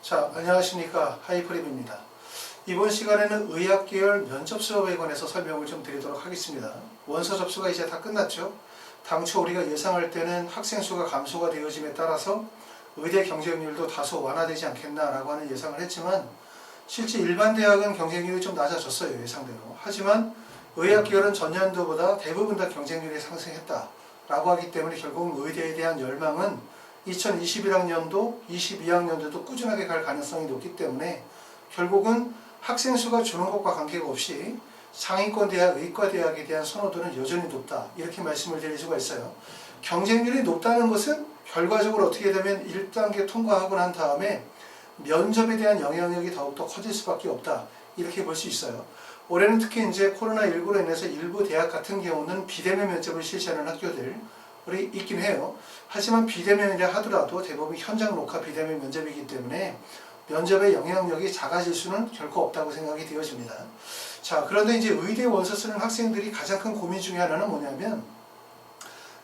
자, 안녕하십니까. 하이프림입니다. 이번 시간에는 의학계열 면접 수업에 관해서 설명을 좀 드리도록 하겠습니다. 원서 접수가 이제 다 끝났죠. 당초 우리가 예상할 때는 학생 수가 감소가 되어짐에 따라서 의대 경쟁률도 다소 완화되지 않겠나라고 하는 예상을 했지만 실제 일반 대학은 경쟁률이 좀 낮아졌어요. 예상대로. 하지만 의학계열은 전년도보다 대부분 다 경쟁률이 상승했다라고 하기 때문에 결국 의대에 대한 열망은 2021학년도, 22학년도도 꾸준하게 갈 가능성이 높기 때문에 결국은 학생 수가 주는 것과 관계가 없이 상위권 대학, 의과대학에 대한 선호도는 여전히 높다. 이렇게 말씀을 드릴 수가 있어요. 경쟁률이 높다는 것은 결과적으로 어떻게 되면 1단계 통과하고 난 다음에 면접에 대한 영향력이 더욱더 커질 수밖에 없다. 이렇게 볼 수 있어요. 올해는 특히 이제 코로나19로 인해서 일부 대학 같은 경우는 비대면 면접을 실시하는 학교들이 있긴 해요. 하지만 비대면이라 하더라도 대부분 현장 녹화 비대면 면접이기 때문에 면접의 영향력이 작아질 수는 결코 없다고 생각이 되어집니다. 자, 그런데 이제 의대 원서 쓰는 학생들이 가장 큰 고민 중에 하나는 뭐냐면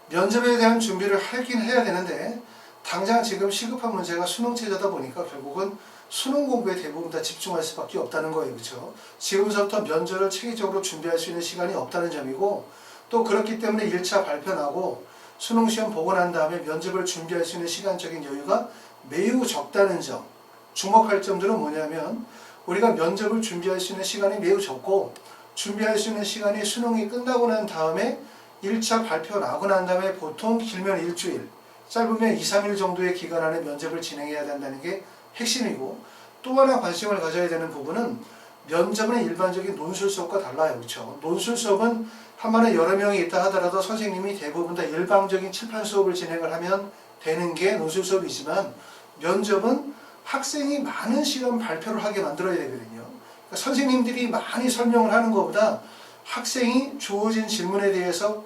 면접에 대한 준비를 하긴 해야 되는데 당장 지금 시급한 문제가 수능 체제다 보니까 결국은 수능 공부에 대부분 다 집중할 수밖에 없다는 거예요. 그렇죠? 지금부터 면접을 체계적으로 준비할 수 있는 시간이 없다는 점이고 또 그렇기 때문에 1차 발표 나고 수능 시험 보고 난 다음에 면접을 준비할 수 있는 시간적인 여유가 매우 적다는 점. 주목할 점들은 뭐냐면 우리가 면접을 준비할 수 있는 시간이 매우 적고 준비할 수 있는 시간이 수능이 끝나고 난 다음에 1차 발표 나고 난 다음에 보통 길면 일주일, 짧으면 2, 3일 정도의 기간 안에 면접을 진행해야 된다는 게 핵심이고 또 하나 관심을 가져야 되는 부분은 면접은 일반적인 논술 수업과 달라요. 그렇죠? 논술 수업은 한 반에 여러 명이 있다 하더라도 선생님이 대부분 다 일방적인 칠판 수업을 진행을 하면 되는 게 논술 수업이지만 면접은 학생이 많은 시간 발표를 하게 만들어야 되거든요. 그러니까 선생님들이 많이 설명을 하는 것보다 학생이 주어진 질문에 대해서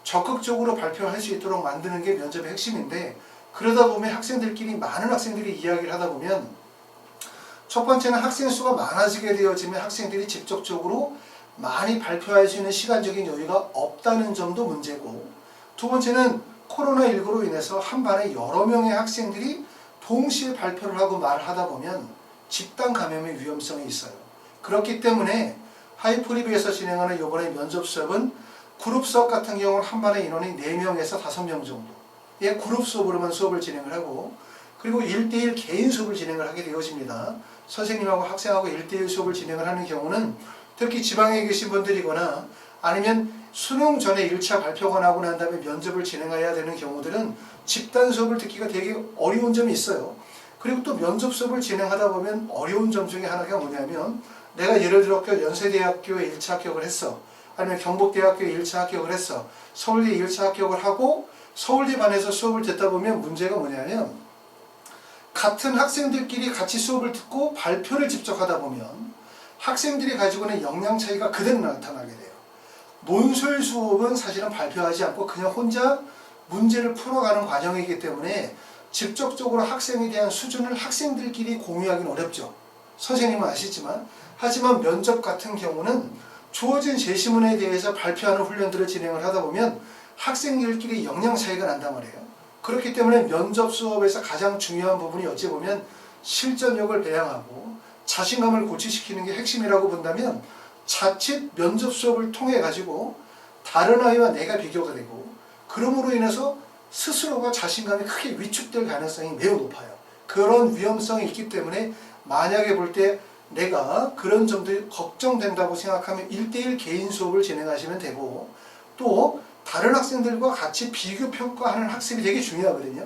적극적으로 발표할 수 있도록 만드는 게 면접의 핵심인데 그러다 보면 학생들끼리 많은 학생들이 이야기를 하다 보면 첫 번째는 학생 수가 많아지게 되어지면 학생들이 직접적으로 많이 발표할 수 있는 시간적인 여유가 없다는 점도 문제고 두 번째는 코로나19로 인해서 한 반에 여러 명의 학생들이 동시에 발표를 하고 말을 하다 보면 집단 감염의 위험성이 있어요. 그렇기 때문에 하이프리비에서 진행하는 이번에 면접 수업은 그룹 수업 같은 경우는 한 반에 인원이 4명에서 5명 정도의 그룹 수업으로만 수업을 진행을 하고 그리고 1대1 개인 수업을 진행을 하게 되어집니다. 선생님하고 학생하고 1대1 수업을 진행을 하는 경우는 특히 지방에 계신 분들이거나 아니면 수능 전에 1차 발표가 나고 난 다음에 면접을 진행해야 되는 경우들은 집단 수업을 듣기가 되게 어려운 점이 있어요. 그리고 또 면접 수업을 진행하다 보면 어려운 점 중에 하나가 뭐냐면 내가 예를 들어 연세대학교에 1차 합격을 했어. 아니면 경북대학교에 1차 합격을 했어. 서울대 1차 합격을 하고 서울대 반에서 수업을 듣다 보면 문제가 뭐냐면 같은 학생들끼리 같이 수업을 듣고 발표를 직접 하다 보면 학생들이 가지고 있는 역량 차이가 그대로 나타나게 돼요. 논술 수업은 사실은 발표하지 않고 그냥 혼자 문제를 풀어가는 과정이기 때문에 직접적으로 학생에 대한 수준을 학생들끼리 공유하기는 어렵죠. 선생님은 아시지만 하지만 면접 같은 경우는 주어진 제시문에 대해서 발표하는 훈련들을 진행을 하다 보면 학생들끼리 역량 차이가 난단 말이에요. 그렇기 때문에 면접 수업에서 가장 중요한 부분이 어찌 보면 실전력을 배양하고 자신감을 고취시키는 게 핵심이라고 본다면 자칫 면접 수업을 통해 가지고 다른 아이와 내가 비교가 되고 그러므로 인해서 스스로가 자신감이 크게 위축될 가능성이 매우 높아요. 그런 위험성이 있기 때문에 만약에 볼 때 내가 그런 점들이 걱정된다고 생각하면 1대1 개인 수업을 진행하시면 되고 또 다른 학생들과 같이 비교 평가하는 학습이 되게 중요하거든요.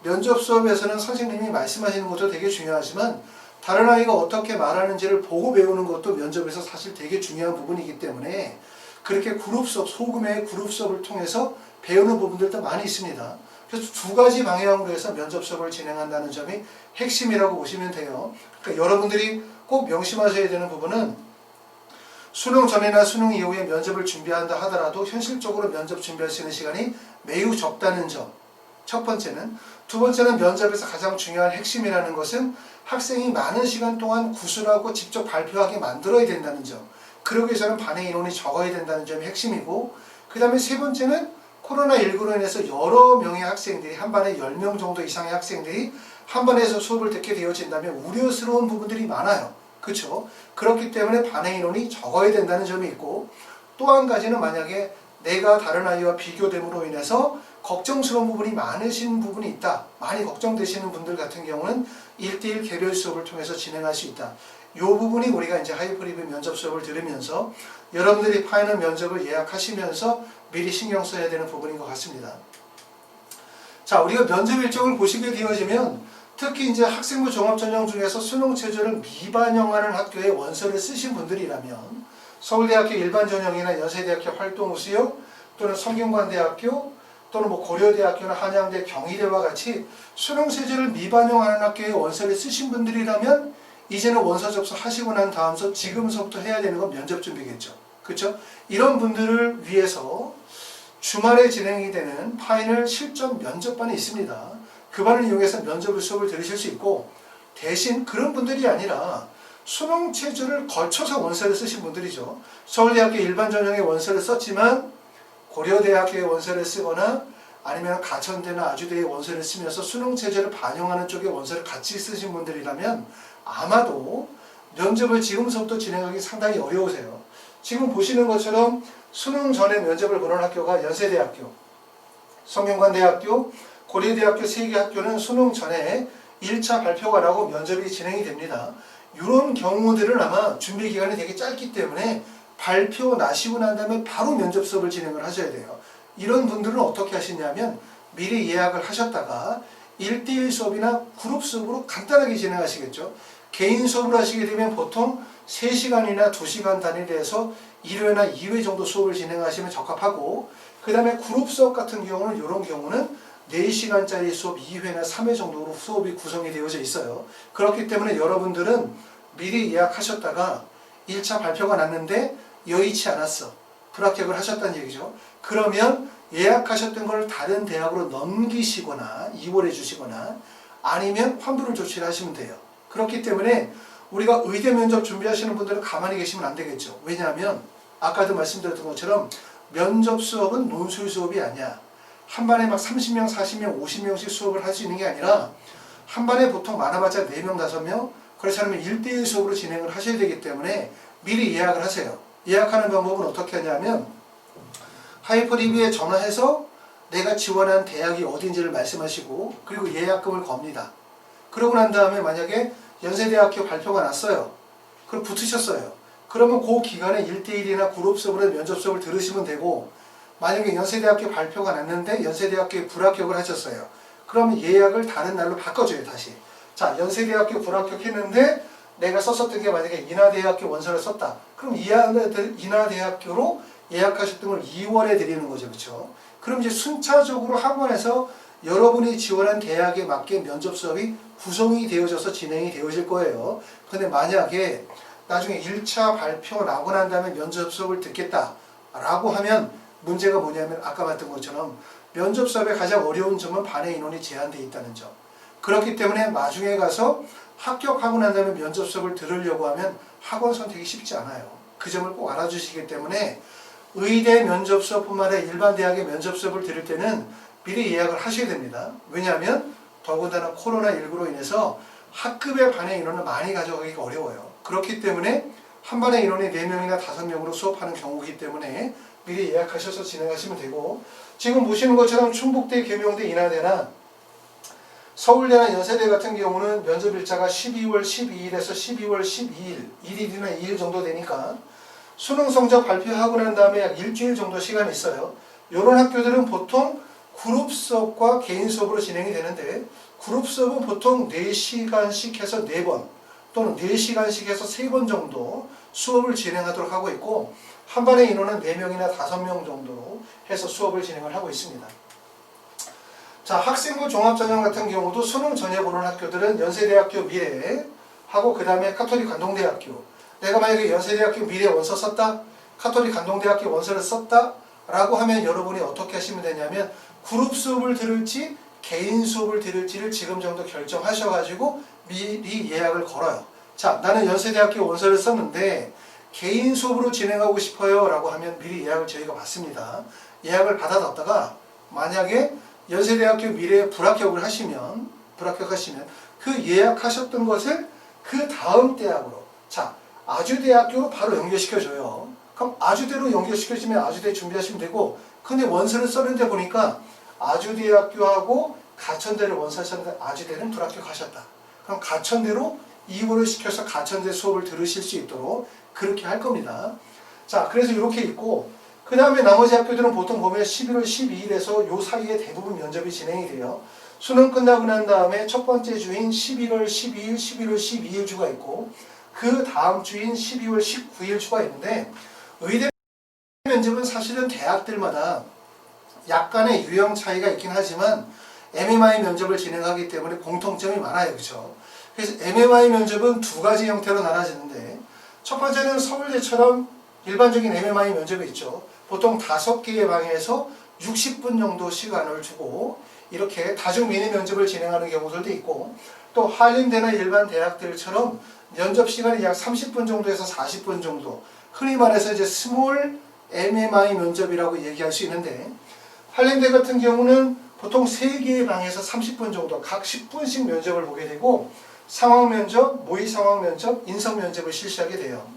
면접 수업에서는 선생님이 말씀하시는 것도 되게 중요하지만 다른 아이가 어떻게 말하는지를 보고 배우는 것도 면접에서 사실 되게 중요한 부분이기 때문에 그렇게 그룹 수업, 소규모의 그룹 수업을 통해서 배우는 부분들도 많이 있습니다. 그래서 두 가지 방향으로 해서 면접 수업을 진행한다는 점이 핵심이라고 보시면 돼요. 그러니까 여러분들이 꼭 명심하셔야 되는 부분은 수능 전이나 수능 이후에 면접을 준비한다 하더라도 현실적으로 면접 준비할 수 있는 시간이 매우 적다는 점. 첫 번째는. 두 번째는 면접에서 가장 중요한 핵심이라는 것은 학생이 많은 시간 동안 구술하고 직접 발표하게 만들어야 된다는 점. 그러기 위해서는 반의 인원이 적어야 된다는 점이 핵심이고 그 다음에 세 번째는 코로나19로 인해서 여러 명의 학생들이 한 반에 10명 정도 이상의 학생들이 한 번에서 수업을 듣게 되어진다면 우려스러운 부분들이 많아요. 그렇죠? 그렇기 때문에 반응 인원이 적어야 된다는 점이 있고, 또 한 가지는 만약에 내가 다른 아이와 비교됨으로 인해서 걱정스러운 부분이 많으신 부분이 있다. 많이 걱정되시는 분들 같은 경우는 1대1 개별 수업을 통해서 진행할 수 있다. 이 부분이 우리가 이제 하이퍼리뷰 면접 수업을 들으면서 여러분들이 파이널 면접을 예약하시면서 미리 신경 써야 되는 부분인 것 같습니다. 자, 우리가 면접 일정을 보시게 되어지면 특히 이제 학생부 종합전형 중에서 수능 체제를 미반영하는 학교에 원서를 쓰신 분들이라면 서울대학교 일반전형이나 연세대학교 활동우수요 또는 성균관대학교 또는 뭐 고려대학교나 한양대, 경희대와 같이 수능 체제를 미반영하는 학교에 원서를 쓰신 분들이라면 이제는 원서 접수하시고 난 다음서 지금서부터 해야 되는 건 면접 준비겠죠. 그렇죠? 이런 분들을 위해서 주말에 진행이 되는 파이널 실전 면접반이 있습니다. 그 반을 이용해서 면접을 수업을 들으실 수 있고, 대신 그런 분들이 아니라 수능 체제를 거쳐서 원서를 쓰신 분들이죠. 서울대학교 일반전형의 원서를 썼지만 고려대학교의 원서를 쓰거나 아니면 가천대나 아주대의 원서를 쓰면서 수능 체제를 반영하는 쪽의 원서를 같이 쓰신 분들이라면 아마도 면접을 지금서부터 진행하기 상당히 어려우세요. 지금 보시는 것처럼 수능 전에 면접을 보는 학교가 연세대학교, 성균관대학교, 고려대학교 3개 학교는 수능 전에 1차 발표가 나고 면접이 진행이 됩니다. 이런 경우들은 아마 준비 기간이 되게 짧기 때문에 발표 나시고 난 다음에 바로 면접 수업을 진행을 하셔야 돼요. 이런 분들은 어떻게 하시냐면 미리 예약을 하셨다가 1대1 수업이나 그룹 수업으로 간단하게 진행하시겠죠. 개인 수업을 하시게 되면 보통 3시간이나 2시간 단위로 1회나 2회 정도 수업을 진행하시면 적합하고, 그 다음에 그룹 수업 같은 경우는 이런 경우는 4시간짜리 수업 2회나 3회 정도로 수업이 구성이 되어져 있어요. 그렇기 때문에 여러분들은 미리 예약하셨다가 1차 발표가 났는데 여의치 않았어. 불합격을 하셨다는 얘기죠. 그러면 예약하셨던 걸 다른 대학으로 넘기시거나 이월해 주시거나 아니면 환불을 조치를 하시면 돼요. 그렇기 때문에 우리가 의대 면접 준비하시는 분들은 가만히 계시면 안 되겠죠. 왜냐하면 아까도 말씀드렸던 것처럼 면접 수업은 논술 수업이 아니야. 한 반에 막 30명, 40명, 50명씩 수업을 할 수 있는 게 아니라 한 반에 보통 많아봤자 4명, 5명, 그렇지 않으면 1대1 수업으로 진행을 하셔야 되기 때문에 미리 예약을 하세요. 예약하는 방법은 어떻게 하냐면 하이퍼리뷰에 전화해서 내가 지원한 대학이 어딘지를 말씀하시고 그리고 예약금을 겁니다. 그러고 난 다음에 만약에 연세대학교 발표가 났어요. 그럼 붙으셨어요. 그러면 그 기간에 1대1이나 그룹 수업으로 면접 수업을 들으시면 되고, 만약에 연세대학교 발표가 났는데 연세대학교에 불합격을 하셨어요. 그러면 예약을 다른 날로 바꿔줘요, 다시. 자, 연세대학교 불합격했는데 내가 썼었던 게 만약에 인하대학교 원서를 썼다. 그럼 인하대학교로 예약하셨던 걸 2월에 드리는 거죠. 그렇죠? 그럼 이제 순차적으로 학원에서 여러분이 지원한 대학에 맞게 면접 수업이 구성이 되어져서 진행이 되어질 거예요. 근데 만약에 나중에 1차 발표 나고 난 다음에 면접 수업을 듣겠다라고 하면 문제가 뭐냐면 아까 봤던 것처럼 면접 수업의 가장 어려운 점은 반의 인원이 제한되어 있다는 점. 그렇기 때문에 나중에 가서 합격하고 난 다음에 면접 수업을 들으려고 하면 학원 선택이 쉽지 않아요. 그 점을 꼭 알아주시기 때문에 의대 면접 수업뿐만 아니라 일반 대학의 면접 수업을 들을 때는 미리 예약을 하셔야 됩니다. 왜냐하면 더군다나 코로나19로 인해서 학급의 반의 인원을 많이 가져가기가 어려워요. 그렇기 때문에 한 반의 인원이 4명이나 5명으로 수업하는 경우이기 때문에 미리 예약하셔서 진행하시면 되고, 지금 보시는 것처럼 충북대, 계명대, 인하대나 서울대나 연세대 같은 경우는 면접 일자가 12월 12일에서 12월 12일, 1일이나 2일 정도 되니까 수능 성적 발표하고 난 다음에 약 일주일 정도 시간이 있어요. 이런 학교들은 보통 그룹 수업과 개인 수업으로 진행이 되는데, 그룹 수업은 보통 4시간씩 해서 4번 또는 4시간씩 해서 3번 정도 수업을 진행하도록 하고 있고, 한 반의 인원은 4명이나 5명 정도로 해서 수업을 진행을 하고 있습니다. 자, 학생부 종합전형 같은 경우도 수능 전에 보는 학교들은 연세대학교 미래하고 그 다음에 카톨릭 관동대학교. 내가 만약에 연세대학교 미래 원서 썼다, 카톨릭 관동대학교 원서를 썼다 라고 하면 여러분이 어떻게 하시면 되냐면 그룹 수업을 들을지 개인 수업을 들을지를 지금 정도 결정하셔가지고 미리 예약을 걸어요. 자, 나는 연세대학교 원서를 썼는데 개인 수업으로 진행하고 싶어요 라고 하면 미리 예약을 저희가 받습니다. 예약을 받아뒀다가 만약에 연세대학교 미래에 불합격하시면 그 예약하셨던 것을 그 다음 대학으로, 자, 아주대학교로 바로 연결시켜줘요. 그럼 아주대로 연결시켜주면 아주대 준비하시면 되고, 근데 원서를 썼는데 보니까 아주대학교하고 가천대를 원서하셨는데 아주대는 불합격 하셨다. 그럼 가천대로 이고를 시켜서 가천대 수업을 들으실 수 있도록 그렇게 할 겁니다. 자, 그래서 이렇게 있고, 그 다음에 나머지 학교들은 보통 보면 11월 12일에서 요 사이에 대부분 면접이 진행이 돼요. 수능 끝나고 난 다음에 첫 번째 주인 11월 12일, 11월 12일 주가 있고, 그 다음 주인 12월 19일 주가 있는데, 의대 면접은 사실은 대학들마다 약간의 유형 차이가 있긴 하지만 MMI 면접을 진행하기 때문에 공통점이 많아요. 그렇죠? 그래서 MMI 면접은 두 가지 형태로 나눠지는데, 첫 번째는 서울대처럼 일반적인 MMI 면접이 있죠. 보통 5개의 방에서 60분 정도 시간을 주고 이렇게 다중 미니 면접을 진행하는 경우들도 있고, 또 한림대나 일반 대학들처럼 면접 시간이 약 30분 정도에서 40분 정도, 흔히 말해서 이제 스몰 MMI 면접이라고 얘기할 수 있는데, 한림대 같은 경우는 보통 3개의 방에서 30분 정도 각 10분씩 면접을 보게 되고, 상황 면접, 모의 상황 면접, 인성 면접을 실시하게 돼요.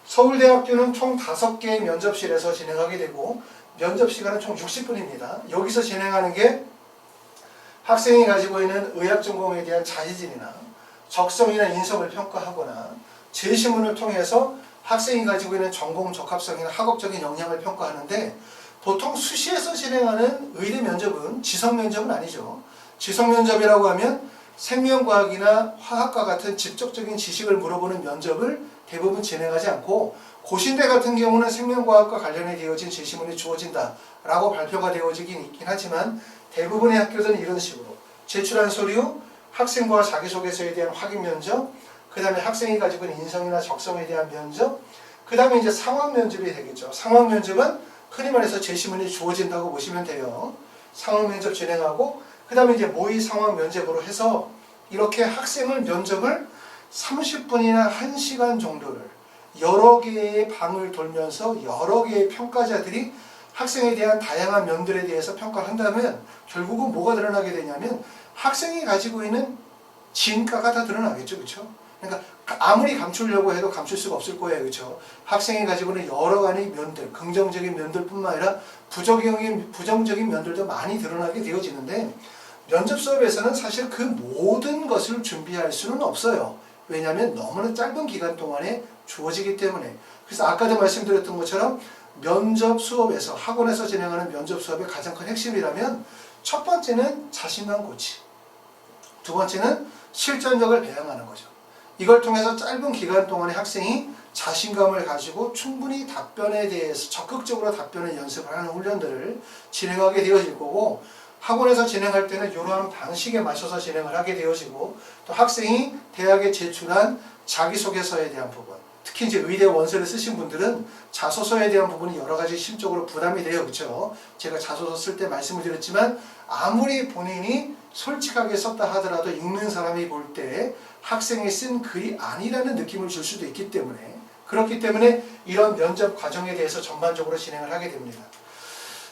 서울대학교는 총 5개의 면접실에서 진행하게 되고, 면접 시간은 총 60분입니다. 여기서 진행하는 게 학생이 가지고 있는 의학 전공에 대한 자의진이나 적성이나 인성을 평가하거나, 제시문을 통해서 학생이 가지고 있는 전공 적합성이나 학업적인 역량을 평가하는데, 보통 수시에서 진행하는 의대 면접은 지성 면접은 아니죠. 지성 면접이라고 하면 생명과학이나 화학과 같은 직접적인 지식을 물어보는 면접을 대부분 진행하지 않고, 고신대 같은 경우는 생명과학과 관련해 되어진 제시문이 주어진다라고 발표가 되어지긴 있긴 하지만, 대부분의 학교들은 이런 식으로 제출한 서류, 학생과 자기소개서에 대한 확인 면접, 그 다음에 학생이 가지고 있는 인성이나 적성에 대한 면접, 그 다음에 이제 상황 면접이 되겠죠. 상황 면접은 흔히 말해서 제시문이 주어진다고 보시면 돼요. 상황 면접 진행하고, 그 다음에 이제 모의 상황 면접으로 해서 이렇게 학생을 면접을 30분이나 1시간 정도를 여러 개의 방을 돌면서 여러 개의 평가자들이 학생에 대한 다양한 면들에 대해서 평가를 한다면 결국은 뭐가 드러나게 되냐면 학생이 가지고 있는 진가가 다 드러나겠죠. 그렇죠? 그러니까 아무리 감추려고 해도 감출 수가 없을 거예요. 그렇죠? 학생이 가지고 있는 여러 가지 면들, 긍정적인 면들뿐만 아니라 부정적인 면들도 많이 드러나게 되어지는데, 면접 수업에서는 사실 그 모든 것을 준비할 수는 없어요. 왜냐하면 너무나 짧은 기간 동안에 주어지기 때문에. 그래서 아까도 말씀드렸던 것처럼 면접 수업에서, 학원에서 진행하는 면접 수업의 가장 큰 핵심이라면, 첫 번째는 자신감 고치, 두 번째는 실전력을 배양하는 거죠. 이걸 통해서 짧은 기간 동안에 학생이 자신감을 가지고 충분히 답변에 대해서 적극적으로 답변을 연습을 하는 훈련들을 진행하게 되어질 거고, 학원에서 진행할 때는 이러한 방식에 맞춰서 진행을 하게 되어지고, 또 학생이 대학에 제출한 자기소개서에 대한 부분, 특히 이제 의대 원서를 쓰신 분들은 자소서에 대한 부분이 여러 가지 심적으로 부담이 돼요. 그렇죠? 제가 자소서 쓸 때 말씀을 드렸지만, 아무리 본인이 솔직하게 썼다 하더라도 읽는 사람이 볼 때 학생이 쓴 글이 아니라는 느낌을 줄 수도 있기 때문에, 그렇기 때문에 이런 면접 과정에 대해서 전반적으로 진행을 하게 됩니다.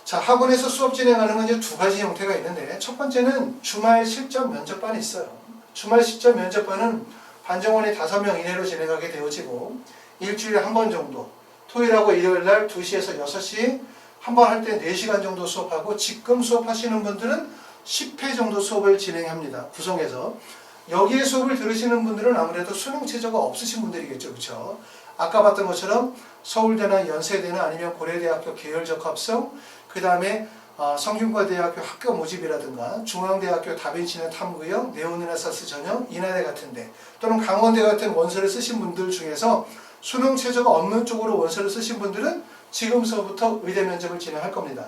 자, 학원에서 수업 진행하는 건 이제 두 가지 형태가 있는데, 첫 번째는 주말 실전 면접반이 있어요. 주말 실전 면접반은 반정원이 5명 이내로 진행하게 되어지고, 일주일에 한 번 정도, 토요일하고 일요일날 2시에서 6시 한 번 할 때 4시간 정도 수업하고, 지금 수업하시는 분들은 10회 정도 수업을 진행합니다. 구성해서. 여기에 수업을 들으시는 분들은 아무래도 수능 최저가 없으신 분들이겠죠. 그렇죠? 아까 봤던 것처럼 서울대나 연세대나 아니면 고려대학교 계열적 합성, 그 다음에 성균관대학교 학교 모집이라든가 중앙대학교 다빈치나 탐구형, 네오르네상스 전형, 인하대 같은데, 또는 강원대 같은 원서를 쓰신 분들 중에서 수능 최저가 없는 쪽으로 원서를 쓰신 분들은 지금서부터 의대 면접을 진행할 겁니다.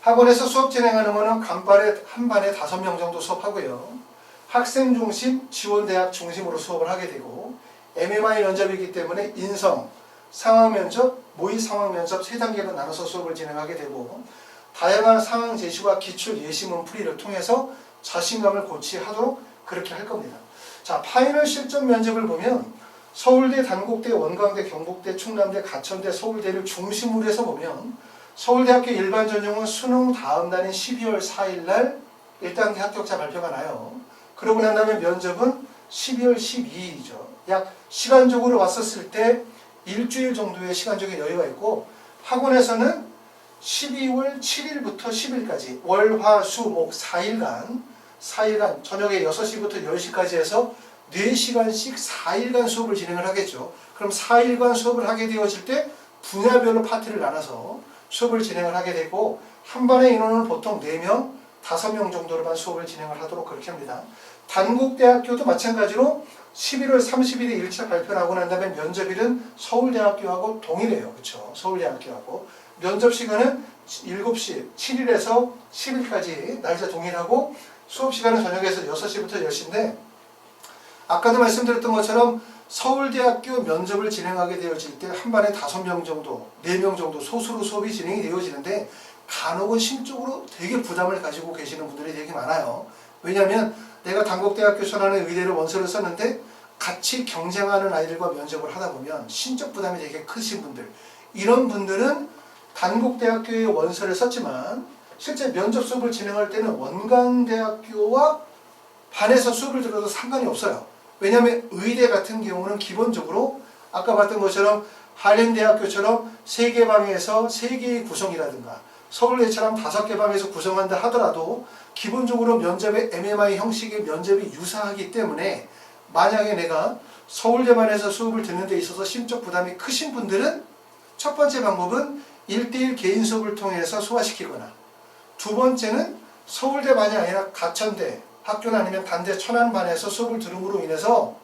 학원에서 수업 진행하는 거는 강반에 한 반에 5명 정도 수업하고요. 학생 중심, 지원대학 중심으로 수업을 하게 되고, MMI 면접이기 때문에 인성, 상황 면접, 모의 상황 면접 3단계로 나눠서 수업을 진행하게 되고, 다양한 상황 제시와 기출 예시문 풀이를 통해서 자신감을 고취하도록 그렇게 할 겁니다. 자, 파이널 실전 면접을 보면 서울대, 단국대, 원광대, 경북대, 충남대, 가천대, 서울대를 중심으로 해서 보면, 서울대학교 일반 전형은 수능 다음 날인 12월 4일 날 1단계 합격자 발표가 나요. 그러고 난 다음에 면접은 12월 12일이죠. 약 시간적으로 왔었을 때 일주일 정도의 시간적인 여유가 있고, 학원에서는 12월 7일부터 10일까지 월, 화, 수, 목 4일간 저녁에 6시부터 10시까지 해서 4시간씩 4일간 수업을 진행을 하겠죠. 그럼 4일간 수업을 하게 되어질 때 분야별로 파트를 나눠서 수업을 진행을 하게 되고, 한 반의 인원은 보통 4명, 5명 정도로만 수업을 진행을 하도록 그렇게 합니다. 단국대학교도 마찬가지로 11월 30일에 1차 발표를 하고 난 다음에 면접일은 서울대학교하고 동일해요. 그렇죠? 서울대학교하고. 면접 시간은 7시, 7일에서 10일까지 날짜 동일하고, 수업 시간은 저녁에서 6시부터 10시인데, 아까도 말씀드렸던 것처럼 서울대학교 면접을 진행하게 되어질 때 한 반에 5명 정도, 4명 정도 소수로 수업이 진행이 되어지는데, 간혹은 심적으로 되게 부담을 가지고 계시는 분들이 되게 많아요. 왜냐하면 내가 단국대학교 천안의 의대를 원서를 썼는데 같이 경쟁하는 아이들과 면접을 하다 보면 심적 부담이 되게 크신 분들, 이런 분들은 단국대학교의 원서를 썼지만 실제 면접 수업을 진행할 때는 원광대학교와 반에서 수업을 들어도 상관이 없어요. 왜냐하면 의대 같은 경우는 기본적으로 아까 봤던 것처럼 한림대학교처럼 3개 방에서 3개의 구성이라든가 서울대처럼 5개 방에서 구성한다 하더라도 기본적으로 면접의 MMI 형식의 면접이 유사하기 때문에, 만약에 내가 서울대만에서 수업을 듣는 데 있어서 심적 부담이 크신 분들은 첫 번째 방법은 1대1 개인 수업을 통해서 소화시키거나, 두 번째는 서울대만이 아니라 가천대, 학교나 아니면 단대 천안반에서 수업을 들음으로 인해서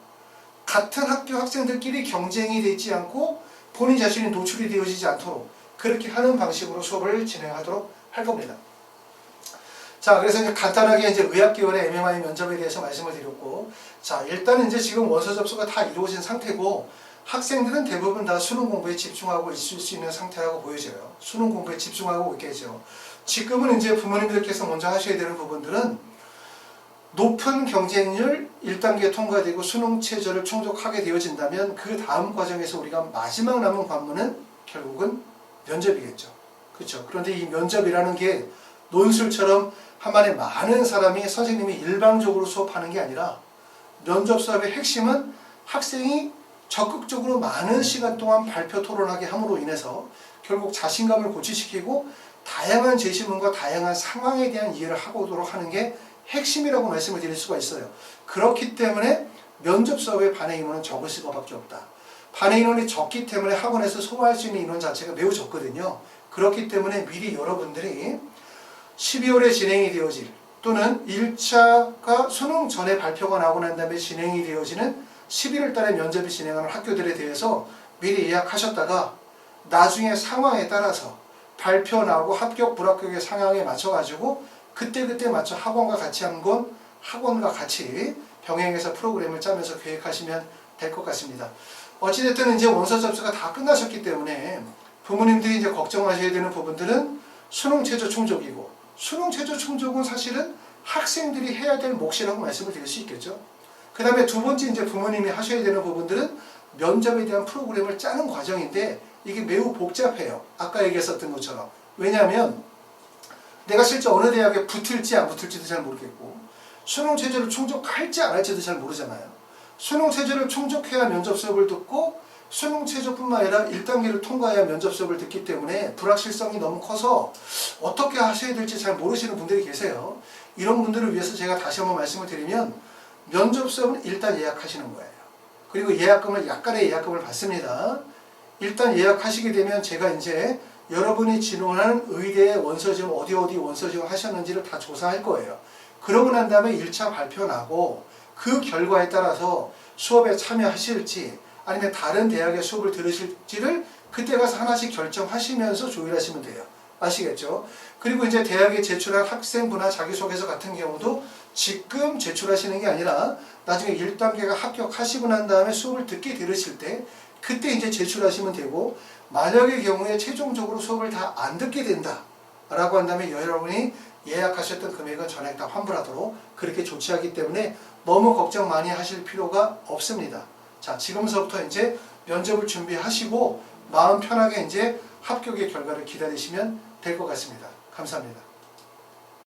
같은 학교 학생들끼리 경쟁이 되지 않고 본인 자신이 노출이 되어지지 않도록 그렇게 하는 방식으로 수업을 진행하도록 할 겁니다. 자, 그래서 이제 간단하게 이제 의학계열의 MMI 면접에 대해서 말씀을 드렸고, 자, 일단 이제 지금 원서 접수가 다 이루어진 상태고, 학생들은 대부분 다 수능 공부에 집중하고 있을 수 있는 상태라고 보여져요. 수능 공부에 집중하고 있겠죠. 지금은 이제 부모님들께서 먼저 하셔야 되는 부분들은 높은 경쟁률 1단계 통과되고 수능 최저를 충족하게 되어진다면 그 다음 과정에서 우리가 마지막 남은 관문은 결국은 면접이겠죠. 그렇죠. 그런데 이 면접이라는 게 논술처럼 한 반에 많은 사람이 선생님이 일방적으로 수업하는 게 아니라, 면접 수업의 핵심은 학생이 적극적으로 많은 시간 동안 발표 토론하게 함으로 인해서 결국 자신감을 고취시키고 다양한 제시문과 다양한 상황에 대한 이해를 하도록 하는 게 핵심이라고 말씀을 드릴 수가 있어요. 그렇기 때문에 면접 수업의 반의 인원은 적을 수밖에 없다. 반의 인원이 적기 때문에 학원에서 소화할 수 있는 인원 자체가 매우 적거든요. 그렇기 때문에 미리 여러분들이 12월에 진행이 되어질, 또는 1차가 수능 전에 발표가 나오고 난 다음에 진행이 되어지는 11월 달에 면접이 진행하는 학교들에 대해서 미리 예약하셨다가 나중에 상황에 따라서 발표 나오고 합격 불합격의 상황에 맞춰가지고 그때 맞춰 학원과 같이 학원과 같이 병행해서 프로그램을 짜면서 계획하시면 될 것 같습니다. 어찌됐든 이제 원서 접수가 다 끝나셨기 때문에 부모님들이 이제 걱정하셔야 되는 부분들은 수능 최저 충족이고, 수능 최저 충족은 사실은 학생들이 해야 될 몫이라고 말씀을 드릴 수 있겠죠. 그 다음에 두 번째 이제 부모님이 하셔야 되는 부분들은 면접에 대한 프로그램을 짜는 과정인데, 이게 매우 복잡해요. 아까 얘기했었던 것처럼. 왜냐하면 내가 실제 어느 대학에 붙을지 안 붙을지도 잘 모르겠고, 수능 최저를 충족할지 안 할지도 잘 모르잖아요. 수능 최저를 충족해야 면접 수업을 듣고, 수능 최저뿐만 아니라 1단계를 통과해야 면접 수업을 듣기 때문에 불확실성이 너무 커서 어떻게 하셔야 될지 잘 모르시는 분들이 계세요. 이런 분들을 위해서 제가 다시 한번 말씀을 드리면, 면접 수업은 일단 예약하시는 거예요. 그리고 예약금을, 약간의 예약금을 받습니다. 일단 예약하시게 되면 제가 이제 여러분이 진호하는 의대의 원서 지원, 어디 원서 지원 하셨는지를 다 조사할 거예요. 그러고 난 다음에 1차 발표 나고 그 결과에 따라서 수업에 참여하실지 아니면 다른 대학의 수업을 들으실지를 그때 가서 하나씩 결정하시면서 조율하시면 돼요. 아시겠죠? 그리고 이제 대학에 제출한 학생부나 자기소개서 같은 경우도 지금 제출하시는 게 아니라 나중에 1단계가 합격하시고 난 다음에 수업을 듣게 들으실 때 그때 이제 제출하시면 되고, 만약의 경우에 최종적으로 수업을 다 안 듣게 된다 라고 한다면 여러분이 예약하셨던 금액은 전액 다 환불하도록 그렇게 조치하기 때문에 너무 걱정 많이 하실 필요가 없습니다. 자, 지금서부터 이제 면접을 준비하시고 마음 편하게 이제 합격의 결과를 기다리시면 될 것 같습니다. 감사합니다.